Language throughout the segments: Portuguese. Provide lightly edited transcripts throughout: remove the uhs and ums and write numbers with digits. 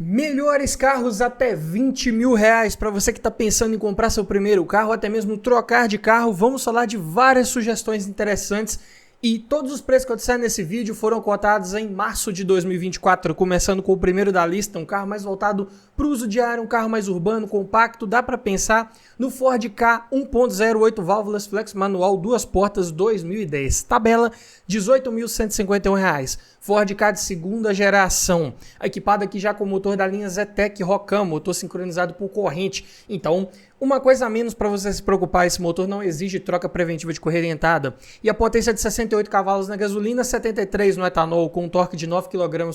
Melhores carros até 20 mil reais para você que está pensando em comprar seu primeiro carro ou até mesmo trocar de carro. Vamos falar de várias sugestões interessantes e todos os preços que eu disser nesse vídeo foram cotados em março de 2024, começando com o primeiro da lista, um carro mais voltado para o uso diário, um carro mais urbano, compacto. Dá para pensar no Ford Ka 1.0, 8 válvulas, flex manual, 2 portas, 2010. Tabela R$ 18.151. Ford Ka de segunda geração, equipado aqui já com o motor da linha Zetec Rocam, motor sincronizado por corrente. Então, uma coisa a menos para você se preocupar, esse motor não exige troca preventiva de correia dentada. E a potência de 68 cavalos na gasolina, 73 no etanol, com um torque de 9 kg/m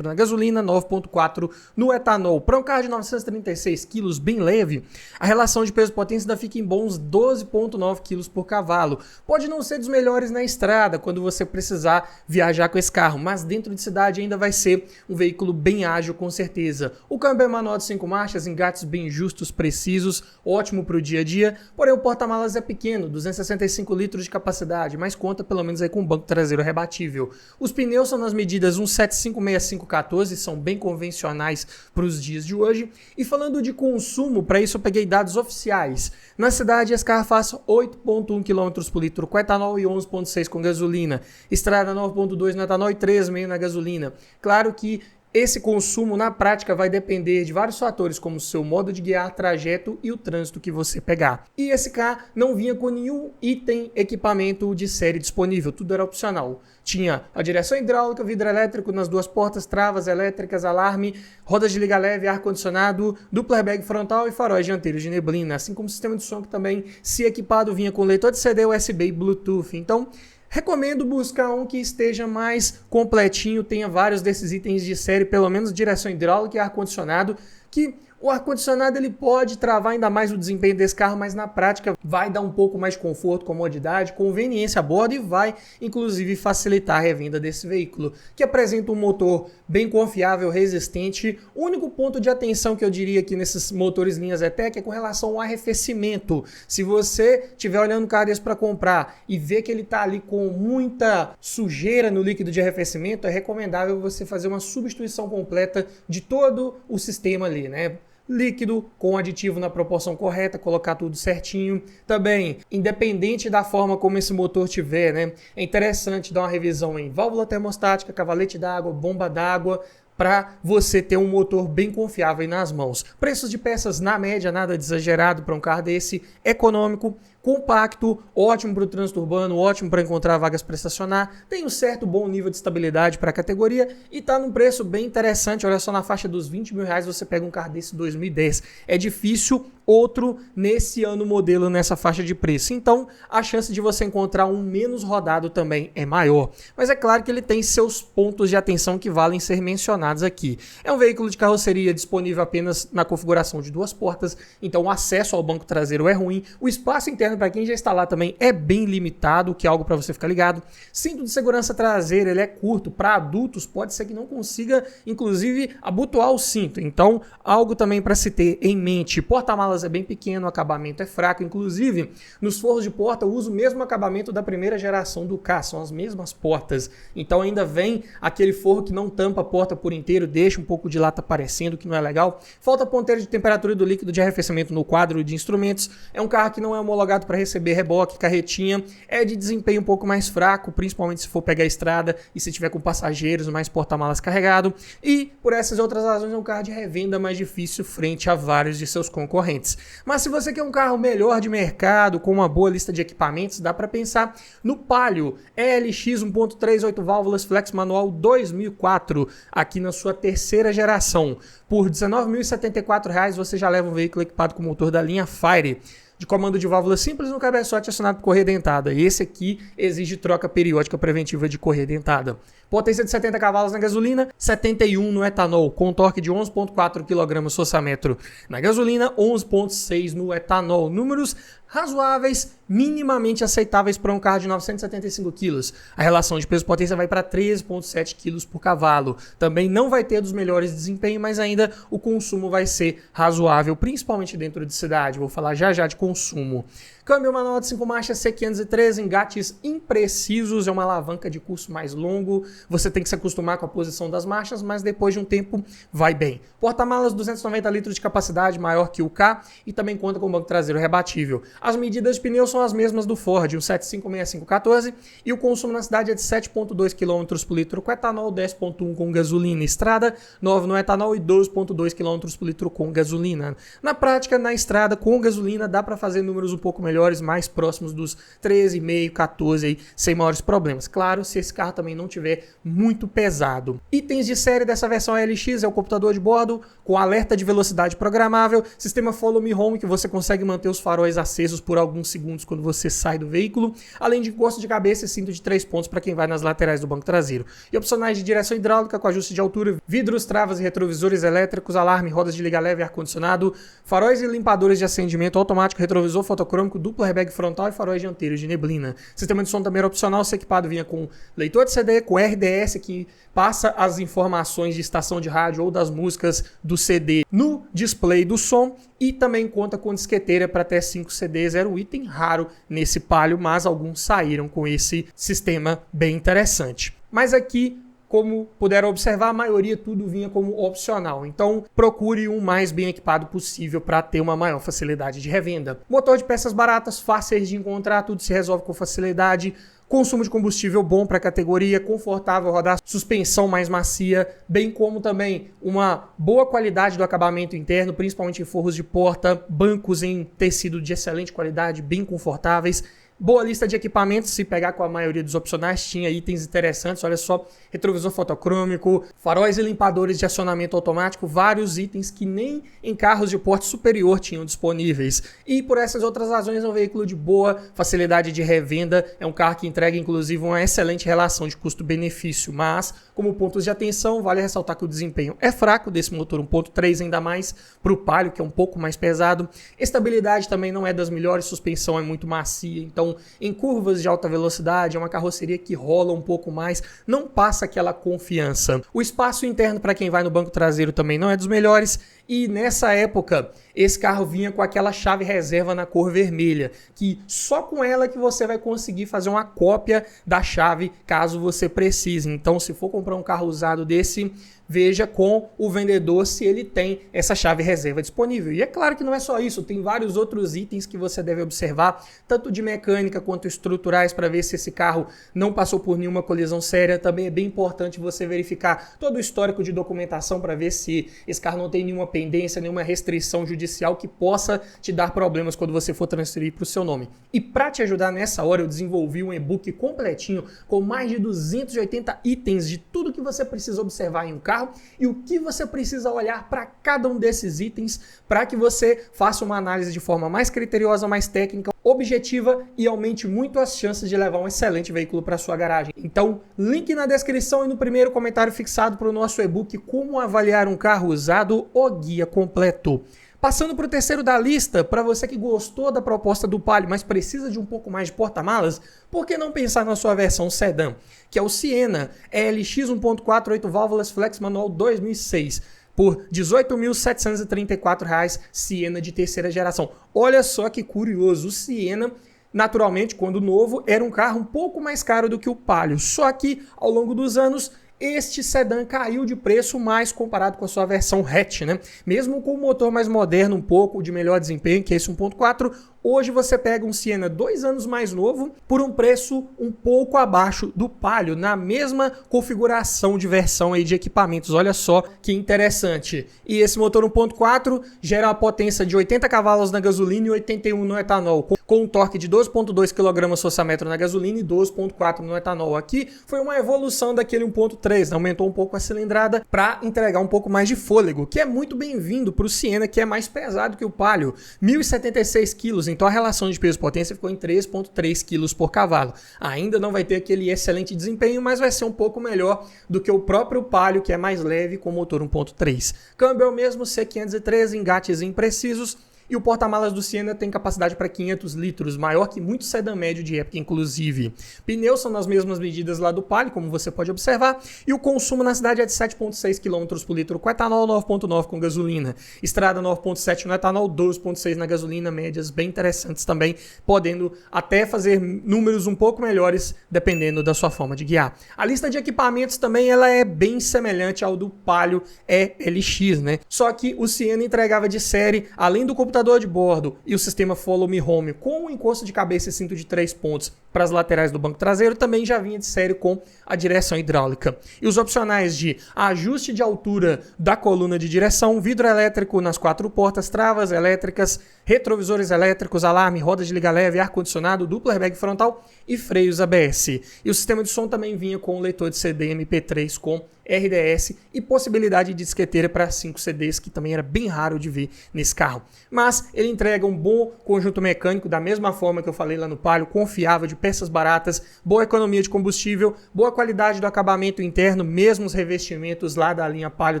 na gasolina, 9.4 no etanol. Para um carro de 936 kg, bem leve, a relação de peso-potência ainda fica em bons 12.9 kg por cavalo. Pode não ser dos melhores na estrada, quando você precisar viajar com esse carro, mas dentro de cidade ainda vai ser um veículo bem ágil, com certeza. O câmbio é manual de 5 marchas, engates bem justos, precisos, ótimo para o dia a dia, porém o porta-malas é pequeno, 265 litros de capacidade, mas conta pelo menos aí com um banco traseiro rebatível. Os pneus são nas medidas 175/65/14, são bem convencionais para os dias de hoje. E falando de consumo, para isso eu peguei dados oficiais. Na cidade, esse carro faz 8.1 km por litro com etanol e 11.6 com gasolina. Estrada 9.2 no etanol e 3,5 na gasolina. Claro que esse consumo na prática vai depender de vários fatores, como o seu modo de guiar, trajeto e o trânsito que você pegar. E esse carro não vinha com nenhum item, equipamento de série disponível, tudo era opcional. Tinha a direção hidráulica, vidro elétrico nas duas portas, travas elétricas, alarme, rodas de liga leve, ar-condicionado, duplo airbag frontal e faróis dianteiros de neblina, assim como sistema de som que também, se equipado, vinha com leitor de CD, USB e Bluetooth. Então, recomendo buscar um que esteja mais completinho, tenha vários desses itens de série, pelo menos direção hidráulica e ar-condicionado, que o ar-condicionado ele pode travar ainda mais o desempenho desse carro, mas na prática vai dar um pouco mais de conforto, comodidade, conveniência a bordo e vai, inclusive, facilitar a revenda desse veículo, que apresenta um motor bem confiável, resistente. O único ponto de atenção que eu diria aqui nesses motores linha Zetec é com relação ao arrefecimento. Se você estiver olhando um carro desse para comprar e ver que ele está ali com muita sujeira no líquido de arrefecimento, é recomendável você fazer uma substituição completa de todo o sistema ali, né? Líquido com aditivo na proporção correta, colocar tudo certinho. Também, independente da forma como esse motor tiver, né, é interessante dar uma revisão em válvula termostática, cavalete d'água, bomba d'água, para você ter um motor bem confiável aí nas mãos. Preços de peças na média, nada de exagerado para um carro desse, econômico, compacto, ótimo para o trânsito urbano, ótimo para encontrar vagas para estacionar, tem um certo bom nível de estabilidade para a categoria e está num preço bem interessante. Olha só, na faixa dos 20 mil reais você pega um carro desse 2010. É difícil outro nesse ano modelo nessa faixa de preço. Então, a chance de você encontrar um menos rodado também é maior. Mas é claro que ele tem seus pontos de atenção que valem ser mencionados aqui. É um veículo de carroceria disponível apenas na configuração de duas portas, então o acesso ao banco traseiro é ruim. O espaço interno para quem já está lá também é bem limitado, que é algo para você ficar ligado. Cinto de segurança traseiro, ele é curto. Para adultos, pode ser que não consiga, inclusive, abotoar o cinto. Então, algo também para se ter em mente. Porta-malas é bem pequeno, o acabamento é fraco. Inclusive, nos forros de porta, eu uso o mesmo acabamento da primeira geração do Ka, são as mesmas portas. Então, ainda vem aquele forro que não tampa a porta por inteiro, deixa um pouco de lata aparecendo, que não é legal. Falta ponteiro de temperatura do líquido de arrefecimento no quadro de instrumentos. É um carro que não é homologado para receber reboque, carretinha, é de desempenho um pouco mais fraco, principalmente se for pegar a estrada e se tiver com passageiros, mais porta-malas carregado, e por essas outras razões é um carro de revenda mais difícil frente a vários de seus concorrentes. Mas se você quer um carro melhor de mercado, com uma boa lista de equipamentos, dá para pensar no Palio LX 1.3, 8 válvulas, flex manual 2004, aqui na sua terceira geração. Por R$ 19.074 você já leva um veículo equipado com motor da linha Fire, de comando de válvula simples no cabeçote acionado por correia dentada. Esse aqui exige troca periódica preventiva de correia dentada. Potência de 70 cavalos na gasolina, 71 no etanol, com torque de 11.4 kg/m na gasolina, 11.6 no etanol. Números razoáveis, minimamente aceitáveis para um carro de 975 kg. A relação de peso-potência vai para 13.7 kg por cavalo. Também não vai ter dos melhores desempenho, mas ainda o consumo vai ser razoável, principalmente dentro de cidade. Vou falar já já de consumo. Câmbio manual de 5 marchas C513, engates imprecisos, é uma alavanca de curso mais longo, você tem que se acostumar com a posição das marchas, mas depois de um tempo vai bem. Porta-malas 290 litros de capacidade, maior que o K, e também conta com banco traseiro rebatível. As medidas de pneu são as mesmas do Ford, um 756514, e o consumo na cidade é de 7,2 km por litro com etanol, 10,1 com gasolina. Estrada, 9 no etanol e 12,2 km por litro com gasolina. Na prática, na estrada, com gasolina, dá para fazer números um pouco melhores, mais próximos dos 13,5, 14, aí, sem maiores problemas. Claro, se esse carro também não tiver muito pesado. Itens de série dessa versão LX é o computador de bordo, com alerta de velocidade programável, sistema Follow Me Home, que você consegue manter os faróis acesos por alguns segundos quando você sai do veículo, além de encosto de cabeça e cinto de 3 pontos para quem vai nas laterais do banco traseiro. E opcionais de direção hidráulica com ajuste de altura, vidros, travas e retrovisores elétricos, alarme, rodas de liga leve, ar-condicionado, faróis e limpadores de acendimento automático, retrovisor fotocrômico, duplo airbag frontal e faróis dianteiros de neblina. Sistema de som também era opcional, se equipado vinha com leitor de CD, com RDS que passa as informações de estação de rádio ou das músicas do CD no display do som, e também conta com disqueteira para até 5 CDs. Era um item raro nesse Palio, mas alguns saíram com esse sistema bem interessante. Mas aqui, como puderam observar, a maioria tudo vinha como opcional. Então, procure um mais bem equipado possível para ter uma maior facilidade de revenda. Motor de peças baratas, fáceis de encontrar, tudo se resolve com facilidade. Consumo de combustível bom para a categoria, confortável rodar, suspensão mais macia, bem como também uma boa qualidade do acabamento interno, principalmente em forros de porta, bancos em tecido de excelente qualidade, bem confortáveis. Boa lista de equipamentos, se pegar com a maioria dos opcionais, tinha itens interessantes, olha só, retrovisor fotocrômico, faróis e limpadores de acionamento automático, vários itens que nem em carros de porte superior tinham disponíveis. E por essas outras razões é um veículo de boa facilidade de revenda, é um carro que entrega inclusive uma excelente relação de custo-benefício, mas como pontos de atenção, vale ressaltar que o desempenho é fraco desse motor 1.3, ainda mais para o Palio, que é um pouco mais pesado. Estabilidade também não é das melhores, suspensão é muito macia, então em curvas de alta velocidade é uma carroceria que rola um pouco mais, não passa aquela confiança. O espaço interno para quem vai no banco traseiro também não é dos melhores, e nessa época esse carro vinha com aquela chave reserva na cor vermelha, que só com ela que você vai conseguir fazer uma cópia da chave caso você precise. Então, se for comprar um carro usado desse, veja com o vendedor se ele tem essa chave reserva disponível. E é claro que não é só isso, tem vários outros itens que você deve observar, tanto de mecânica quanto estruturais, para ver se esse carro não passou por nenhuma colisão séria. Também é bem importante você verificar todo o histórico de documentação para ver se esse carro não tem nenhuma pendência, nenhuma restrição judicial que possa te dar problemas quando você for transferir para o seu nome. E para te ajudar nessa hora, eu desenvolvi um e-book completinho com mais de 280 itens de tudo que você precisa observar em um carro e o que você precisa olhar para cada um desses itens para que você faça uma análise de forma mais criteriosa, mais técnica, objetiva e aumente muito as chances de levar um excelente veículo para sua garagem. Então, link na descrição e no primeiro comentário fixado para o nosso e-book Como Avaliar um Carro Usado, o guia completo. Passando para o terceiro da lista, para você que gostou da proposta do Palio, mas precisa de um pouco mais de porta-malas, por que não pensar na sua versão sedã, que é o Siena ELX 1.4 8 válvulas Flex Manual 2006, por R$ 18.734, Siena de terceira geração. Olha só que curioso, o Siena, naturalmente, quando novo, era um carro um pouco mais caro do que o Palio, só que ao longo dos anos este sedã caiu de preço mais comparado com a sua versão hatch, né? Mesmo com o motor mais moderno, um pouco de melhor desempenho, que é esse 1.4, hoje você pega um Siena 2 anos mais novo por um preço um pouco abaixo do Palio, na mesma configuração de versão aí de equipamentos. Olha só que interessante. E esse motor 1.4 gera uma potência de 80 cavalos na gasolina e 81 no etanol, com um torque de 12,2 kgfm na gasolina e 12,4 no etanol. Aqui foi uma evolução daquele 1.3, aumentou um pouco a cilindrada para entregar um pouco mais de fôlego, que é muito bem-vindo para o Siena, que é mais pesado que o Palio, 1.076 kg. Então a relação de peso-potência ficou em 3,3 kg por cavalo. Ainda não vai ter aquele excelente desempenho, mas vai ser um pouco melhor do que o próprio Palio, que é mais leve com motor 1.3. Câmbio é o mesmo, C513, engates imprecisos. E o porta-malas do Siena tem capacidade para 500 litros, maior que muito sedã médio de época, inclusive. Pneus são nas mesmas medidas lá do Palio, como você pode observar, e o consumo na cidade é de 7,6 km por litro com etanol, 9,9 com gasolina. Estrada 9,7 no etanol, 12,6 na gasolina, médias bem interessantes também, podendo até fazer números um pouco melhores, dependendo da sua forma de guiar. A lista de equipamentos também ela é bem semelhante ao do Palio ELX, né? Só que o Siena entregava de série, além do computador de bordo e o sistema Follow Me Home com o encosto de cabeça e cinto de 3 pontos para as laterais do banco traseiro, também já vinha de série com a direção hidráulica. E os opcionais de ajuste de altura da coluna de direção, vidro elétrico nas 4 portas, travas elétricas, retrovisores elétricos, alarme, roda de liga leve, ar-condicionado, duplo airbag frontal e freios ABS. E o sistema de som também vinha com o leitor de CD MP3 com RDS e possibilidade de disqueteira para 5 CDs, que também era bem raro de ver nesse carro. Mas ele entrega um bom conjunto mecânico, da mesma forma que eu falei lá no Palio, confiável, de peças baratas, boa economia de combustível, boa qualidade do acabamento interno, mesmo os revestimentos lá da linha Palio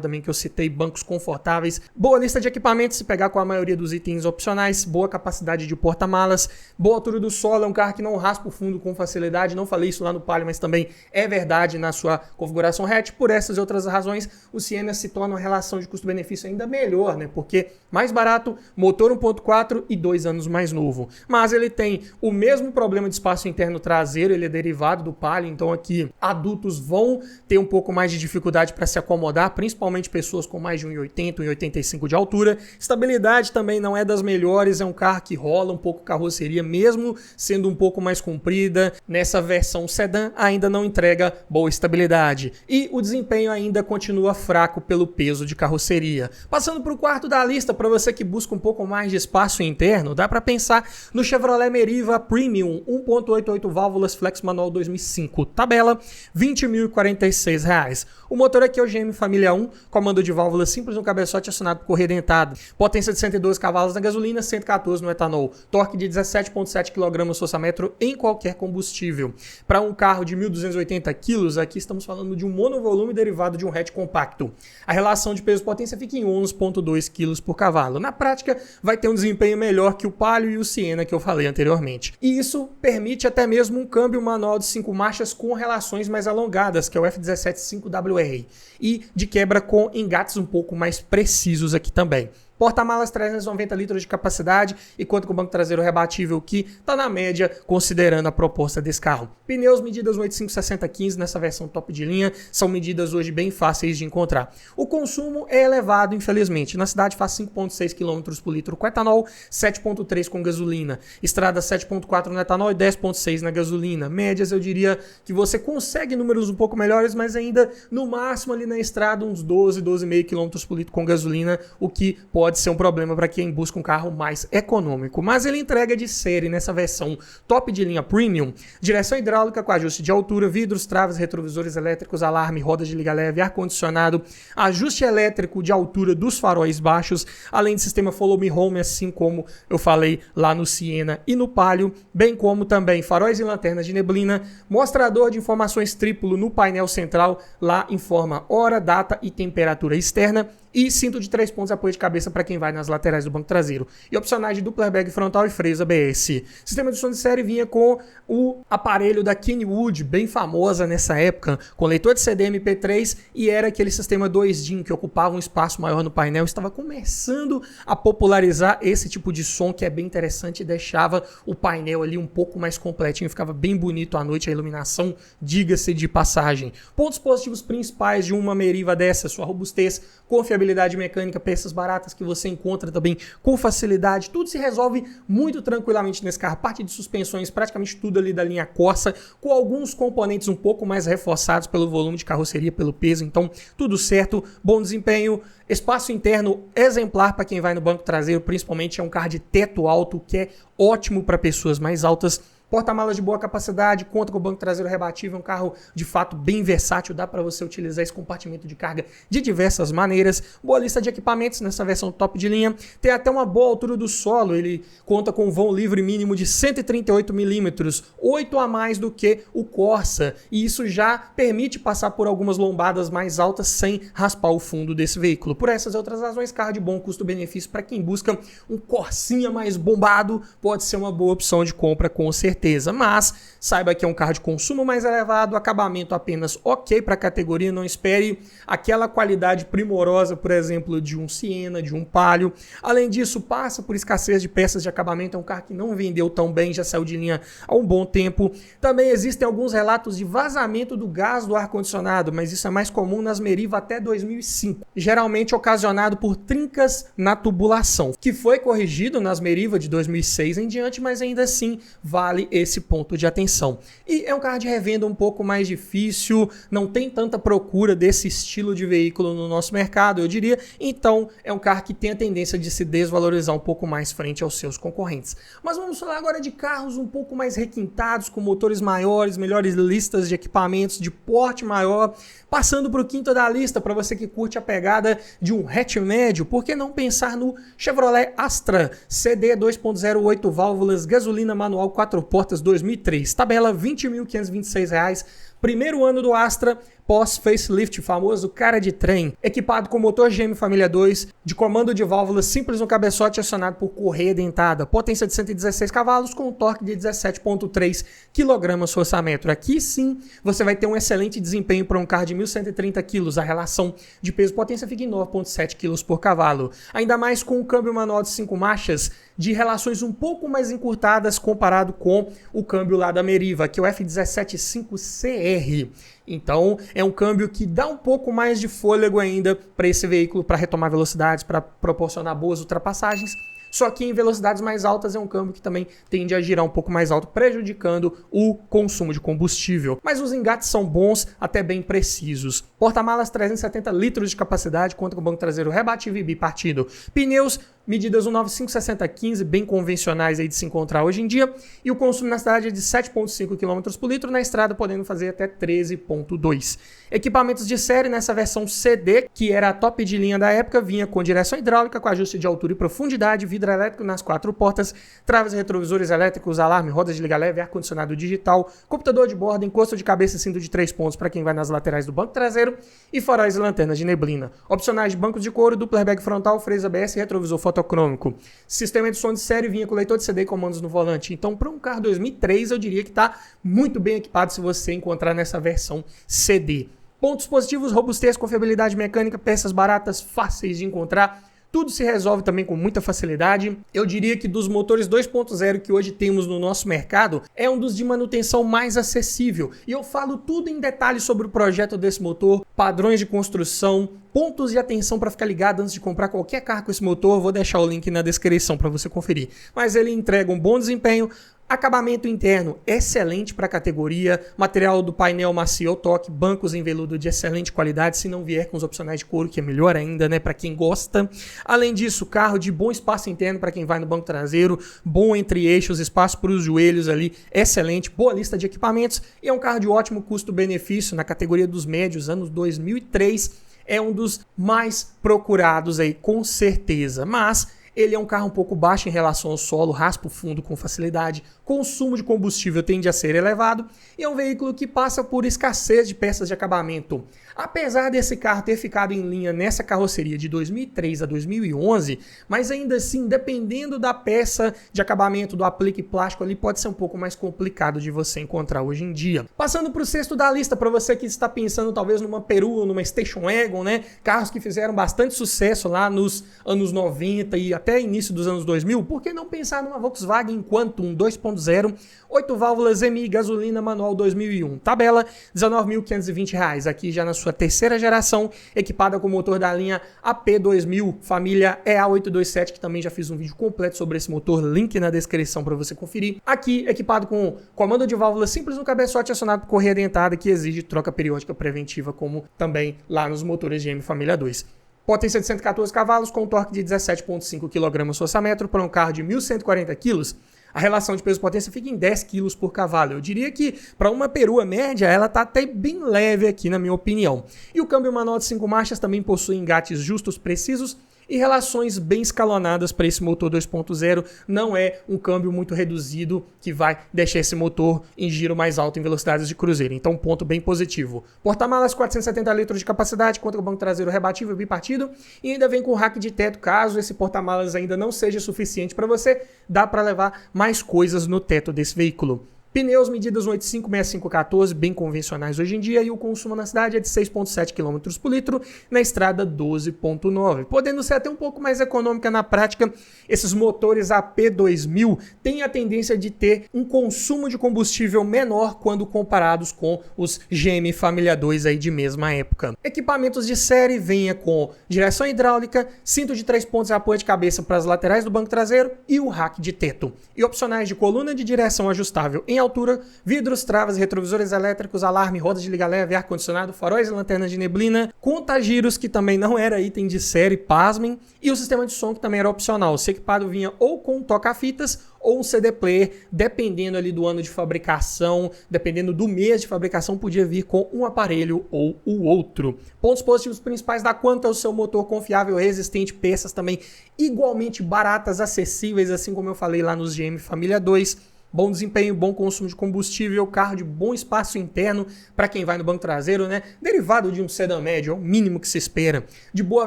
também que eu citei, bancos confortáveis, boa lista de equipamentos, se pegar com a maioria dos itens opcionais, boa capacidade de porta-malas, boa altura do solo, é um carro que não raspa o fundo com facilidade, não falei isso lá no Palio, mas também é verdade na sua configuração hatch. Por essas e outras razões, o Siena se torna uma relação de custo-benefício ainda melhor, né? Porque mais barato, motor 1.4 e 2 anos mais novo. Mas ele tem o mesmo problema de espaço interno traseiro, ele é derivado do Palio, então aqui adultos vão ter um pouco mais de dificuldade para se acomodar, principalmente pessoas com mais de 1,80, 1,85 de altura. Estabilidade também não é das melhores, é um carro que rola um pouco carroceria, mesmo sendo um pouco mais comprida. Nessa versão sedã ainda não entrega boa estabilidade. E o desempenho ainda continua fraco pelo peso de carroceria. Passando para o quarto da lista, para você que busca um pouco mais de espaço interno, dá para pensar no Chevrolet Meriva Premium 1.88 válvulas flex manual 2005, tabela R$ 20.046. O motor aqui é o GM Família 1, comando de válvula simples no cabeçote acionado por correia dentada, potência de 112 cavalos na gasolina, 114 no etanol, torque de 17,7 kgfm em qualquer combustível. Para um carro de 1.280 kg, aqui estamos falando de um monovolume derivado de um hatch compacto. A relação de peso-potência fica em 11,2 kg por cavalo. Na prática, vai ter um desempenho melhor que o Palio e o Siena que eu falei anteriormente. E isso permite até mesmo um câmbio manual de 5 marchas com relações mais alongadas, que é o F17 5WR, e de quebra com engates um pouco mais precisos aqui também. Porta-malas 390 litros de capacidade e conta com o banco traseiro rebatível que está na média considerando a proposta desse carro. Pneus medidas 85/60/15 nessa versão top de linha, são medidas hoje bem fáceis de encontrar. O consumo é elevado, infelizmente. Na cidade faz 5,6 km por litro com etanol, 7,3 com gasolina. Estrada 7,4 no etanol e 10,6 na gasolina. Médias eu diria que você consegue números um pouco melhores, mas ainda no máximo ali na estrada uns 12,5 km por litro com gasolina, o que pode ser um problema para quem busca um carro mais econômico, mas ele entrega de série nessa versão top de linha Premium, direção hidráulica com ajuste de altura, vidros, travas, retrovisores elétricos, alarme, rodas de liga leve, ar-condicionado, ajuste elétrico de altura dos faróis baixos, além de sistema Follow Me Home, assim como eu falei lá no Siena e no Palio, bem como também faróis e lanternas de neblina, mostrador de informações triplo no painel central, lá informa hora, data e temperatura externa, e cinto de 3 pontos apoio de cabeça para quem vai nas laterais do banco traseiro. E opcionais de duplo airbag frontal e freios ABS. Sistema de som de série vinha com o aparelho da Kenwood, bem famosa nessa época, com leitor de CD MP3 e era aquele sistema 2DIN que ocupava um espaço maior no painel. Estava começando a popularizar esse tipo de som que é bem interessante e deixava o painel ali um pouco mais completinho, ficava bem bonito à noite, a iluminação, diga-se de passagem. Pontos positivos principais de uma Meriva dessa: sua robustez, confiabilidade mecânica, peças baratas que você encontra também com facilidade, tudo se resolve muito tranquilamente nesse carro. Parte de suspensões, praticamente tudo ali da linha Corsa, com alguns componentes um pouco mais reforçados pelo volume de carroceria, pelo peso, então tudo certo, bom desempenho, espaço interno exemplar para quem vai no banco traseiro, principalmente é um carro de teto alto que é ótimo para pessoas mais altas, porta-malas de boa capacidade, conta com o banco traseiro rebatível, um carro de fato bem versátil, dá para você utilizar esse compartimento de carga de diversas maneiras. Boa lista de equipamentos nessa versão top de linha, tem até uma boa altura do solo, ele conta com um vão livre mínimo de 138 milímetros, 8 a mais do que o Corsa, e isso já permite passar por algumas lombadas mais altas sem raspar o fundo desse veículo. Por essas e outras razões, carro de bom custo-benefício para quem busca um Corsinha mais bombado, pode ser uma boa opção de compra com certeza, mas saiba que é um carro de consumo mais elevado, acabamento apenas ok para a categoria, não espere aquela qualidade primorosa, por exemplo, de um Siena, de um Palio. Além disso, passa por escassez de peças de acabamento, é um carro que não vendeu tão bem, já saiu de linha há um bom tempo. Também existem alguns relatos de vazamento do gás do ar-condicionado, mas isso é mais comum nas Meriva até 2005, geralmente ocasionado por trincas na tubulação, que foi corrigido nas Meriva de 2006 em diante, mas ainda assim vale esse ponto de atenção. E é um carro de revenda um pouco mais difícil, não tem tanta procura desse estilo de veículo no nosso mercado, eu diria, então é um carro que tem a tendência de se desvalorizar um pouco mais frente aos seus concorrentes. Mas vamos falar agora de carros um pouco mais requintados, com motores maiores, melhores listas de equipamentos, de porte maior, passando para o quinto da lista, para você que curte a pegada de um hatch médio, por que não pensar no Chevrolet Astra CD 2.0 8 válvulas, gasolina manual 4 portas 2003, tabela R$ 20.526, primeiro ano do Astra, pós-facelift, famoso cara de trem, equipado com motor GM Família 2, de comando de válvulas simples no cabeçote acionado por correia dentada, potência de 116 cavalos com um torque de 17,3 kgfm. Aqui sim você vai ter um excelente desempenho para um carro de 1.130 kg, a relação de peso-potência fica em 9,7 kg por cavalo, ainda mais com um câmbio manual de 5 marchas, de relações um pouco mais encurtadas comparado com o câmbio lá da Meriva, que é o F175CR. Então é um câmbio que dá um pouco mais de fôlego ainda para esse veículo, para retomar velocidades, para proporcionar boas ultrapassagens. Só que em velocidades mais altas é um câmbio que também tende a girar um pouco mais alto, prejudicando o consumo de combustível. Mas os engates são bons, até bem precisos. Porta-malas 370 litros de capacidade, conta com banco traseiro rebatível e bipartido. Pneus medidas 195/60/15, bem convencionais aí de se encontrar hoje em dia. E o consumo na cidade é de 7,5 km por litro, na estrada podendo fazer até 13,2. Equipamentos de série nessa versão CD, que era a top de linha da época, vinha com direção hidráulica, com ajuste de altura e profundidade, vidro elétrico nas 4 portas, traves e retrovisores elétricos, alarme, rodas de liga leve, ar-condicionado digital, computador de bordo, encosto de cabeça e cinto de 3 pontos para quem vai nas laterais do banco traseiro e faróis e lanternas de neblina. Opcionais de bancos de couro, duplo airbag frontal, freios ABS e retrovisor fotocrômico. Sistema de som de série vinha com leitor de CD e comandos no volante. Então, para um carro 2003, eu diria que está muito bem equipado se você encontrar nessa versão CD. Pontos positivos: robustez, confiabilidade mecânica, peças baratas, fáceis de encontrar. Tudo se resolve também com muita facilidade. Eu diria que dos motores 2.0 que hoje temos no nosso mercado, é um dos de manutenção mais acessível. E eu falo tudo em detalhes sobre o projeto desse motor, padrões de construção, pontos de atenção para ficar ligado antes de comprar qualquer carro com esse motor. Vou deixar o link na descrição para você conferir. Mas ele entrega um bom desempenho, acabamento interno excelente para a categoria, material do painel macio ao toque, bancos em veludo de excelente qualidade, se não vier com os opcionais de couro, que é melhor ainda, né, para quem gosta. Além disso, carro de bom espaço interno para quem vai no banco traseiro, bom entre eixos, espaço para os joelhos ali, excelente, boa lista de equipamentos e é um carro de ótimo custo-benefício na categoria dos médios, anos 2003, é um dos mais procurados aí, com certeza, mas ele é um carro um pouco baixo em relação ao solo, raspa o fundo com facilidade, consumo de combustível tende a ser elevado e é um veículo que passa por escassez de peças de acabamento. Apesar desse carro ter ficado em linha nessa carroceria de 2003 a 2011, mas ainda assim, dependendo da peça de acabamento, do aplique plástico ali, pode ser um pouco mais complicado de você encontrar hoje em dia. Passando para o sexto da lista, para você que está pensando talvez numa Peru ou numa Station Wagon, né? Carros que fizeram bastante sucesso lá nos anos 90 e até início dos anos 2000, por que não pensar numa Volkswagen Quantum 2.0, 8 válvulas MI, gasolina manual 2001, tabela R$19.520, aqui já na sua terceira geração, equipada com motor da linha AP2000, família EA827, que também já fiz um vídeo completo sobre esse motor, link na descrição para você conferir. Aqui, equipado com comando de válvula simples no cabeçote acionado por correia dentada, que exige troca periódica preventiva, como também lá nos motores GM Família 2. Potência de 114 cavalos com torque de 17,5 kgfm para um carro de 1.140 kg. A relação de peso-potência fica em 10 kg por cavalo. Eu diria que para uma perua média ela está até bem leve aqui na minha opinião. E o câmbio manual de 5 marchas também possui engates justos, precisos e relações bem escalonadas para esse motor 2.0. Não é um câmbio muito reduzido que vai deixar esse motor em giro mais alto em velocidades de cruzeiro. Então, ponto bem positivo. Porta-malas 470 litros de capacidade, contra o banco traseiro rebatível bipartido e ainda vem com rack de teto. Caso esse porta-malas ainda não seja suficiente para você, dá para levar mais coisas no teto desse veículo. Pneus medidas 85-65-14, bem convencionais hoje em dia, e o consumo na cidade é de 6,7 km por litro, na estrada 12,9. Podendo ser até um pouco mais econômica na prática, esses motores AP2000 têm a tendência de ter um consumo de combustível menor quando comparados com os GM Família 2 aí de mesma época. Equipamentos de série venha com direção hidráulica, cinto de 3 pontos e apoio de cabeça para as laterais do banco traseiro e o rack de teto. E opcionais de coluna de direção ajustável em altura, vidros, travas, retrovisores elétricos, alarme, rodas de liga-leve, ar-condicionado, faróis e lanternas de neblina, contagiros, que também não era item de série, pasmem, e o sistema de som, que também era opcional. Esse equipado vinha ou com um toca-fitas ou um CD player, dependendo ali do ano de fabricação, dependendo do mês de fabricação, podia vir com um aparelho ou o outro. Pontos positivos principais da Quanta: o seu motor confiável, resistente, peças também igualmente baratas, acessíveis, assim como eu falei lá nos GM Família 2. Bom desempenho, bom consumo de combustível, carro de bom espaço interno para quem vai no banco traseiro, né? Derivado de um sedã médio, é o mínimo que se espera. De boa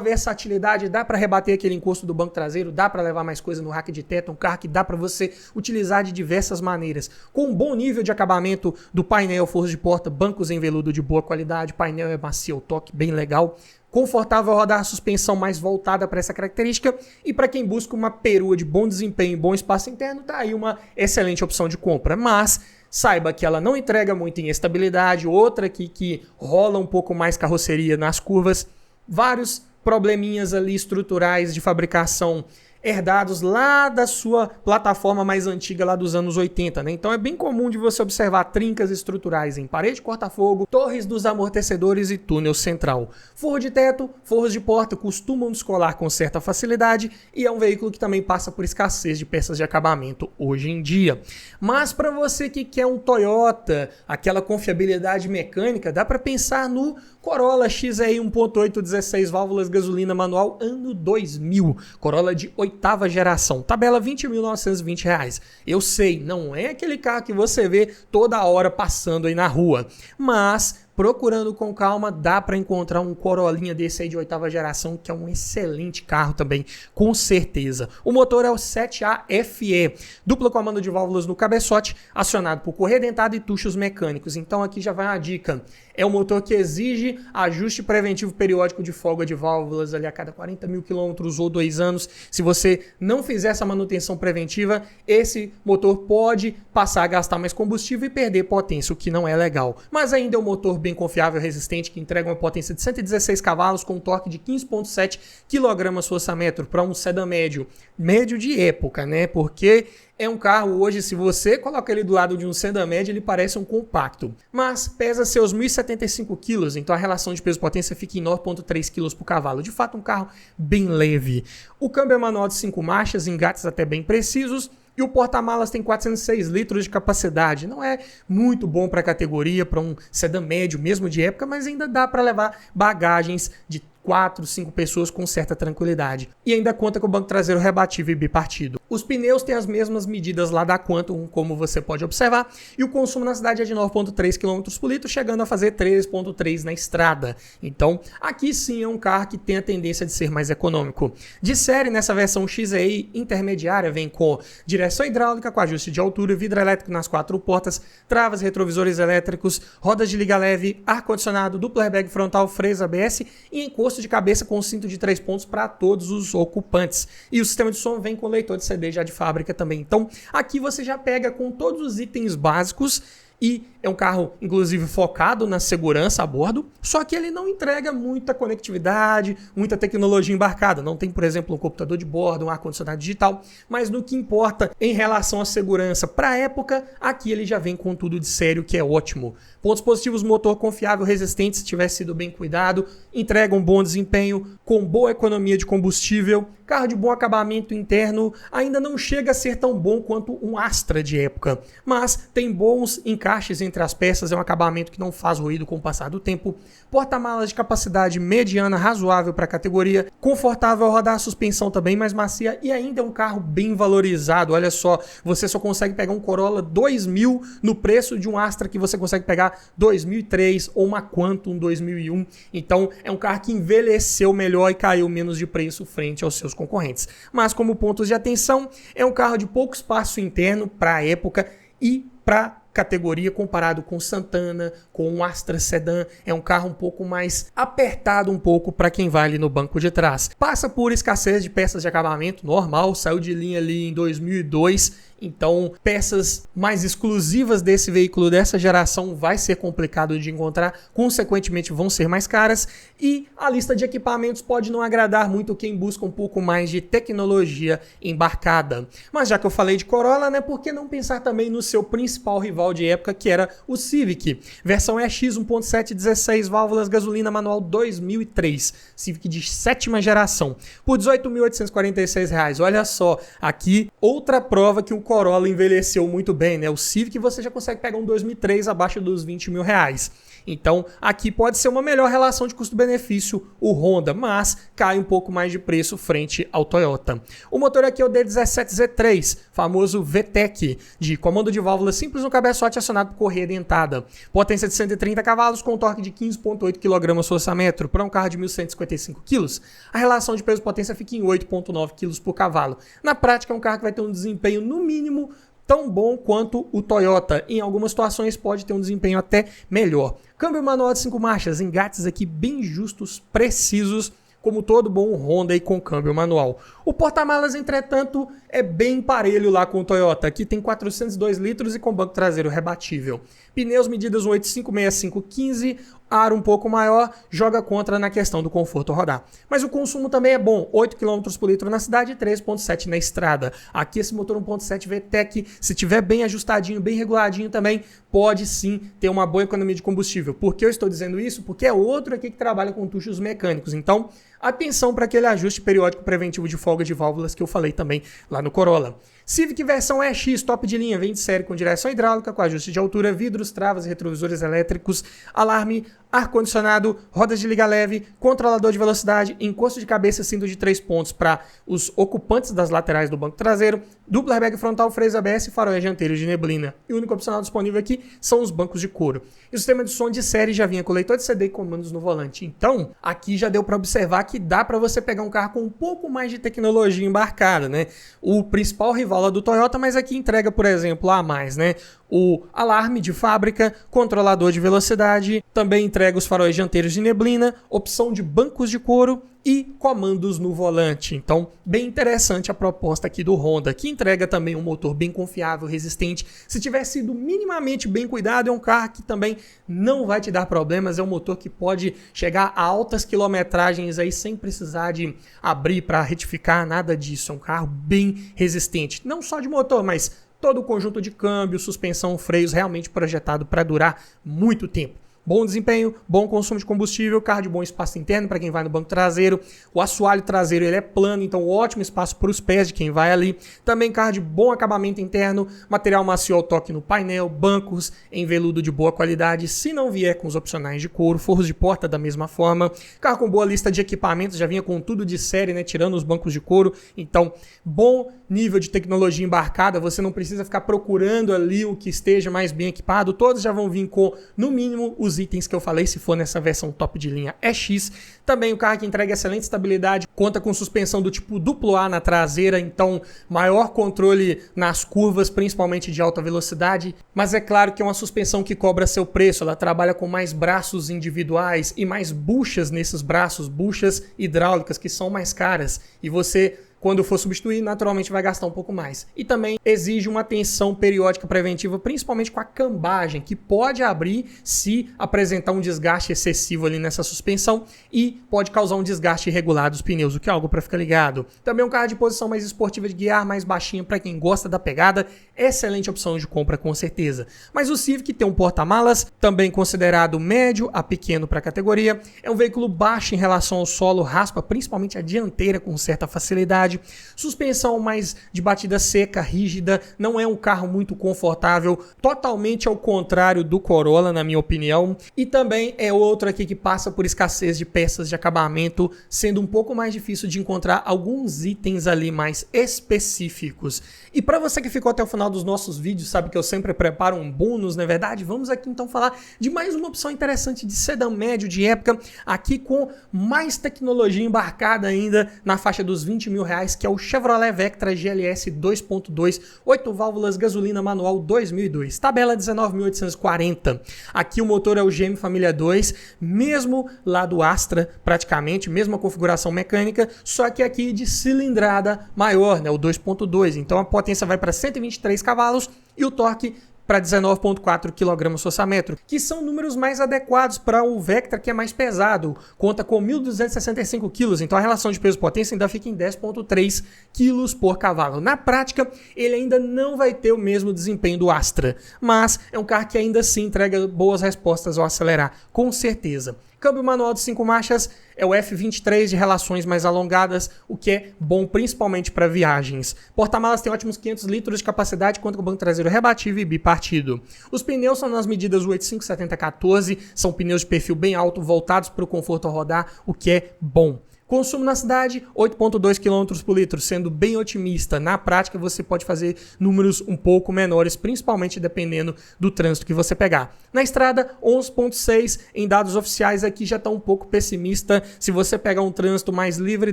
versatilidade, dá para rebater aquele encosto do banco traseiro, dá para levar mais coisa no rack de teto, um carro que dá para você utilizar de diversas maneiras. Com um bom nível de acabamento do painel, forro de porta, bancos em veludo de boa qualidade, painel é macio, toque bem legal. Confortável ao rodar, suspensão mais voltada para essa característica, e para quem busca uma perua de bom desempenho e bom espaço interno, tá aí uma excelente opção de compra. Mas saiba que ela não entrega muito em estabilidade, outra aqui que rola um pouco mais carroceria nas curvas, vários probleminhas ali estruturais de fabricação herdados lá da sua plataforma mais antiga lá dos anos 80, né? Então é bem comum de você observar trincas estruturais em parede corta-fogo, torres dos amortecedores e túnel central. Forro de teto, forros de porta costumam descolar com certa facilidade e é um veículo que também passa por escassez de peças de acabamento hoje em dia. Mas para você que quer um Toyota, aquela confiabilidade mecânica, dá para pensar no Corolla XEI 1.8 16 válvulas gasolina manual ano 2000, Corolla de 8ª geração, tabela R$ 20.920. Eu sei, não é aquele carro que você vê toda hora passando aí na rua, mas procurando com calma, dá para encontrar um Corollinha desse aí de 8ª geração, que é um excelente carro também, com certeza. O motor é o 7A-FE, duplo comando de válvulas no cabeçote, acionado por correia dentada e tuchos mecânicos. Então aqui já vai uma dica. É um motor que exige ajuste preventivo periódico de folga de válvulas ali a cada 40 mil quilômetros ou 2 anos. Se você não fizer essa manutenção preventiva, esse motor pode passar a gastar mais combustível e perder potência, o que não é legal. Mas ainda é um motor bem confiável e resistente, que entrega uma potência de 116 cavalos com um torque de 15,7 kgfm para um sedã médio de época, né? Porque é um carro hoje, se você coloca ele do lado de um sedã médio, ele parece um compacto. Mas pesa seus 1.075 kg, então a relação de peso-potência fica em 9,3 kg por cavalo. De fato, um carro bem leve. O câmbio é manual de 5 marchas, engates até bem precisos. E o porta-malas tem 406 litros de capacidade. Não é muito bom para a categoria, para um sedã médio mesmo de época, mas ainda dá para levar bagagens de 4, 5 pessoas com certa tranquilidade. E ainda conta com o banco traseiro rebatível e bipartido. Os pneus têm as mesmas medidas lá da Quantum, como você pode observar, e o consumo na cidade é de 9,3 km por litro, chegando a fazer 3,3 na estrada. Então, aqui sim é um carro que tem a tendência de ser mais econômico. De série, nessa versão XEI intermediária, vem com direção hidráulica com ajuste de altura, vidro elétrico nas 4 portas, travas, retrovisores elétricos, rodas de liga leve, ar-condicionado, duplo airbag frontal, freios ABS e encosto de cabeça com cinto de 3 pontos para todos os ocupantes. E o sistema de som vem com leitor de CD já de fábrica também. Então, aqui você já pega com todos os itens básicos e É um carro, inclusive, focado na segurança a bordo, só que ele não entrega muita conectividade, muita tecnologia embarcada. Não tem, por exemplo, um computador de bordo, um ar-condicionado digital, mas no que importa em relação à segurança para a época, aqui ele já vem com tudo de sério, que é ótimo. Pontos positivos: motor confiável, resistente se tiver sido bem cuidado, entrega um bom desempenho, com boa economia de combustível, carro de bom acabamento interno, ainda não chega a ser tão bom quanto um Astra de época, mas tem bons encaixes entre as peças, é um acabamento que não faz ruído com o passar do tempo, porta-malas de capacidade mediana razoável para a categoria, confortável ao rodar, a suspensão também mais macia e ainda é um carro bem valorizado. Olha só, você só consegue pegar um Corolla 2000 no preço de um Astra que você consegue pegar 2003 ou uma Quantum 2001, então é um carro que envelheceu melhor e caiu menos de preço frente aos seus concorrentes. Mas como pontos de atenção, é um carro de pouco espaço interno para a época e para categoria comparado com Santana, com o Astra Sedan, é um carro um pouco mais apertado um pouco para quem vai ali no banco de trás. Passa por escassez de peças de acabamento normal, saiu de linha ali em 2002, então peças mais exclusivas desse veículo dessa geração vai ser complicado de encontrar, consequentemente vão ser mais caras e a lista de equipamentos pode não agradar muito quem busca um pouco mais de tecnologia embarcada. Mas já que eu falei de Corolla, né, por que não pensar também no seu principal rival de época, que era o Civic, versão EX 1.7, 16 válvulas, gasolina manual 2003, Civic de 7ª geração, por R$ 18.846. Olha só, aqui outra prova que o Corolla envelheceu muito bem, né? O Civic você já consegue pegar um 2003 abaixo dos R$ 20.000. Então, aqui pode ser uma melhor relação de custo-benefício o Honda, mas cai um pouco mais de preço frente ao Toyota. O motor aqui é o D17Z3, famoso VTEC, de comando de válvula simples no cabeçote acionado por correia dentada. Potência de 130 cavalos com torque de 15,8 kgfm para um carro de 1.155 kg. A relação de peso-potência fica em 8,9 kg por cavalo. Na prática, é um carro que vai ter um desempenho, no mínimo, tão bom quanto o Toyota. Em algumas situações pode ter um desempenho até melhor. Câmbio manual de 5 marchas, engates aqui bem justos, precisos, como todo bom Honda e com câmbio manual. O porta-malas, entretanto, é bem parelho lá com o Toyota. Aqui tem 402 litros e com banco traseiro rebatível. Pneus medidas 185/6515, aro um pouco maior, joga contra na questão do conforto ao rodar. Mas o consumo também é bom, 8 km por litro na cidade e 3,7 na estrada. Aqui esse motor 1.7 VTEC, se tiver bem ajustadinho, bem reguladinho também, pode sim ter uma boa economia de combustível. Por que eu estou dizendo isso? Porque é outro aqui que trabalha com tuchos mecânicos. Então, atenção para aquele ajuste periódico preventivo de folga de válvulas que eu falei também lá no Corolla. Civic versão EX, top de linha, vem de série com direção hidráulica, com ajuste de altura, vidros, travas e retrovisores elétricos, alarme, ar-condicionado, rodas de liga leve, controlador de velocidade, encosto de cabeça, cinto de 3 pontos para os ocupantes das laterais do banco traseiro, duplo airbag frontal, freios ABS e faróis dianteiros de neblina. E o único opcional disponível aqui são os bancos de couro. E o sistema de som de série já vinha com leitor de CD e comandos no volante. Então, aqui já deu para observar que dá para você pegar um carro com um pouco mais de tecnologia embarcada, né? O principal rival é do Toyota, mas aqui entrega, por exemplo, a mais, né? O alarme de fábrica, controlador de velocidade, também entrega os faróis dianteiros de neblina, opção de bancos de couro e comandos no volante. Então, bem interessante a proposta aqui do Honda, que entrega também um motor bem confiável, resistente. Se tiver sido minimamente bem cuidado, é um carro que também não vai te dar problemas. É um motor que pode chegar a altas quilometragens aí sem precisar de abrir para retificar, nada disso. É um carro bem resistente, não só de motor, mas todo o conjunto de câmbio, suspensão, freios, realmente projetado para durar muito tempo. Bom desempenho, bom consumo de combustível, carro de bom espaço interno para quem vai no banco traseiro. O assoalho traseiro ele é plano, então ótimo espaço para os pés de quem vai ali. Também carro de bom acabamento interno, material macio ao toque no painel, bancos em veludo de boa qualidade, se não vier com os opcionais de couro, forros de porta da mesma forma. Carro com boa lista de equipamentos, já vinha com tudo de série, né, tirando os bancos de couro. Então, bom nível de tecnologia embarcada, você não precisa ficar procurando ali o que esteja mais bem equipado. Todos já vão vir com, no mínimo, os itens que eu falei, se for nessa versão top de linha EX. Também o carro que entrega excelente estabilidade, conta com suspensão do tipo duplo A na traseira, então maior controle nas curvas, principalmente de alta velocidade, mas é claro que é uma suspensão que cobra seu preço, ela trabalha com mais braços individuais e mais buchas nesses braços, buchas hidráulicas que são mais caras, e você quando for substituir, naturalmente vai gastar um pouco mais. E também exige uma atenção periódica preventiva, principalmente com a cambagem, que pode abrir se apresentar um desgaste excessivo ali nessa suspensão e pode causar um desgaste irregular dos pneus, o que é algo para ficar ligado. Também um carro de posição mais esportiva de guiar, mais baixinho para quem gosta da pegada, excelente opção de compra com certeza. Mas o Civic tem um porta-malas, também considerado médio a pequeno para a categoria, é um veículo baixo em relação ao solo, raspa principalmente a dianteira com certa facilidade, suspensão mais de batida seca, rígida, não é um carro muito confortável, totalmente ao contrário do Corolla, na minha opinião, e também é outro aqui que passa por escassez de peças de acabamento, sendo um pouco mais difícil de encontrar alguns itens ali mais específicos. E para você que ficou até o final dos nossos vídeos, sabe que eu sempre preparo um bônus, não é verdade? Vamos aqui então falar de mais uma opção interessante de sedã médio de época, aqui com mais tecnologia embarcada ainda na faixa dos 20 mil reais, que é o Chevrolet Vectra GLS 2.2, 8 válvulas, gasolina manual 2002, tabela 19.840. Aqui o motor é o GM Família 2, mesmo lá do Astra, praticamente, mesma configuração mecânica, só que aqui de cilindrada maior, né, o 2.2, então a potência vai para 123 cavalos e o torque para 19,4 kgfm, que são números mais adequados para o Vectra, que é mais pesado, conta com 1.265 kg, então a relação de peso-potência ainda fica em 10,3 kg por cavalo. Na prática, ele ainda não vai ter o mesmo desempenho do Astra, mas é um carro que ainda assim entrega boas respostas ao acelerar, com certeza. Câmbio manual de 5 marchas é o F23 de relações mais alongadas, o que é bom principalmente para viagens. Porta-malas tem ótimos 500 litros de capacidade, conta com banco traseiro rebatível e bipartido. Os pneus são nas medidas 85/70/14, são pneus de perfil bem alto, voltados para o conforto ao rodar, o que é bom. Consumo na cidade, 8,2 km por litro, sendo bem otimista. Na prática, você pode fazer números um pouco menores, principalmente dependendo do trânsito que você pegar. Na estrada, 11,6. Em dados oficiais, aqui já está um pouco pessimista. Se você pegar um trânsito mais livre,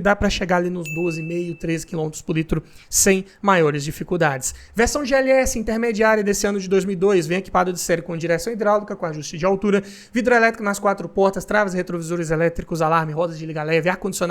dá para chegar ali nos 12,5, 13 km por litro sem maiores dificuldades. Versão GLS intermediária desse ano de 2002, vem equipada de série com direção hidráulica, com ajuste de altura, vidro elétrico nas 4 portas, travas e retrovisores elétricos, alarme, rodas de liga leve, ar-condicionado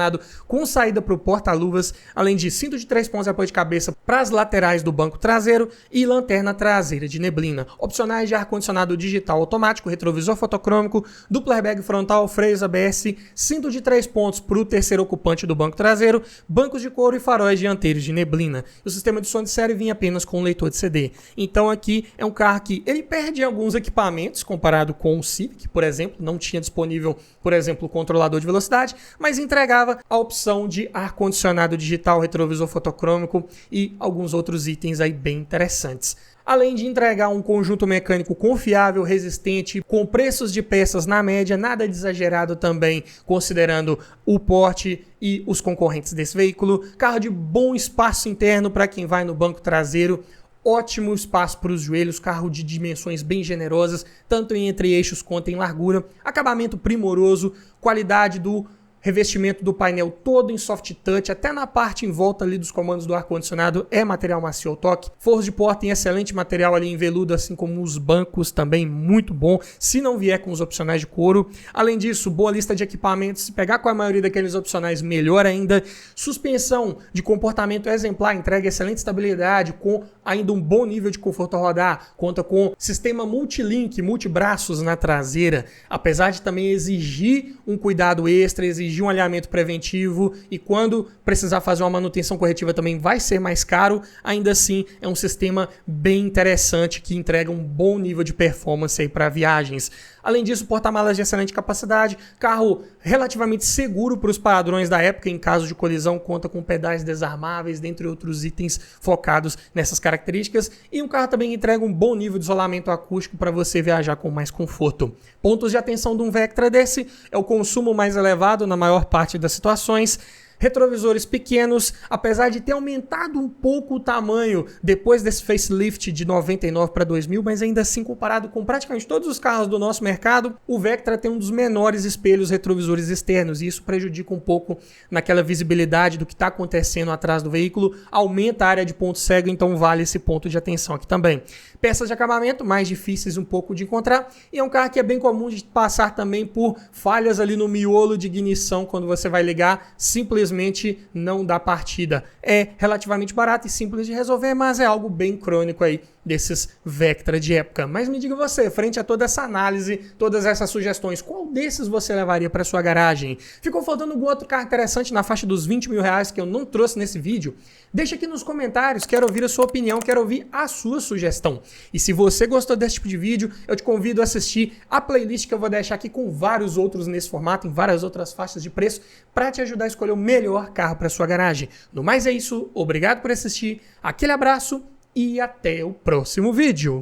com saída para o porta-luvas, além de cinto de 3 pontos de apoio de cabeça para as laterais do banco traseiro e lanterna traseira de neblina. Opcionais de ar-condicionado digital automático, retrovisor fotocrômico, duplo airbag frontal, freios ABS, cinto de 3 pontos para o terceiro ocupante do banco traseiro, bancos de couro e faróis dianteiros de neblina. O sistema de som de série vinha apenas com um leitor de CD. Então aqui é um carro que ele perde alguns equipamentos comparado com o Civic, por exemplo, não tinha disponível, por exemplo, o controlador de velocidade, mas entregava a opção de ar-condicionado digital, retrovisor fotocrômico e alguns outros itens aí bem interessantes. Além de entregar um conjunto mecânico confiável, resistente, com preços de peças na média, nada de exagerado também, considerando o porte e os concorrentes desse veículo. Carro de bom espaço interno para quem vai no banco traseiro, ótimo espaço para os joelhos, carro de dimensões bem generosas, tanto em entre-eixos quanto em largura, acabamento primoroso, qualidade do revestimento do painel todo em soft touch, até na parte em volta ali dos comandos do ar-condicionado é material macio ao toque. Forros de porta em excelente material ali em veludo, assim como os bancos também muito bom, se não vier com os opcionais de couro. Além disso, boa lista de equipamentos, se pegar com a maioria daqueles opcionais, melhor ainda. Suspensão de comportamento exemplar, entrega excelente estabilidade, com ainda um bom nível de conforto ao rodar. Conta com sistema multilink, multibraços na traseira, apesar de também exigir um cuidado extra, exigir um alinhamento preventivo e quando precisar fazer uma manutenção corretiva também vai ser mais caro, ainda assim é um sistema bem interessante que entrega um bom nível de performance aí para viagens. Além disso, porta-malas de excelente capacidade, carro relativamente seguro para os padrões da época, em caso de colisão, conta com pedais desarmáveis, dentre outros itens focados nessas características, e um carro também entrega um bom nível de isolamento acústico para você viajar com mais conforto. Pontos de atenção de um Vectra desse é o consumo mais elevado na maior parte das situações, retrovisores pequenos, apesar de ter aumentado um pouco o tamanho depois desse facelift de 99 para 2000, mas ainda assim comparado com praticamente todos os carros do nosso mercado, o Vectra tem um dos menores espelhos retrovisores externos e isso prejudica um pouco naquela visibilidade do que está acontecendo atrás do veículo, aumenta a área de ponto cego, então vale esse ponto de atenção aqui também. Peças de acabamento mais difíceis um pouco de encontrar e é um carro que é bem comum de passar também por falhas ali no miolo de ignição quando você vai ligar, simplesmente simplesmente não dá partida. É relativamente barato e simples de resolver, mas é algo bem crônico aí desses Vectra de época. Mas me diga você, frente a toda essa análise, todas essas sugestões, qual desses você levaria para sua garagem? Ficou faltando algum outro carro interessante na faixa dos 20 mil reais que eu não trouxe nesse vídeo? Deixa aqui nos comentários, quero ouvir a sua opinião, quero ouvir a sua sugestão. E se você gostou desse tipo de vídeo, eu te convido a assistir a playlist que eu vou deixar aqui com vários outros nesse formato, em várias outras faixas de preço, para te ajudar a escolher o melhor carro para sua garagem. No mais é isso, obrigado por assistir, aquele abraço e até o próximo vídeo.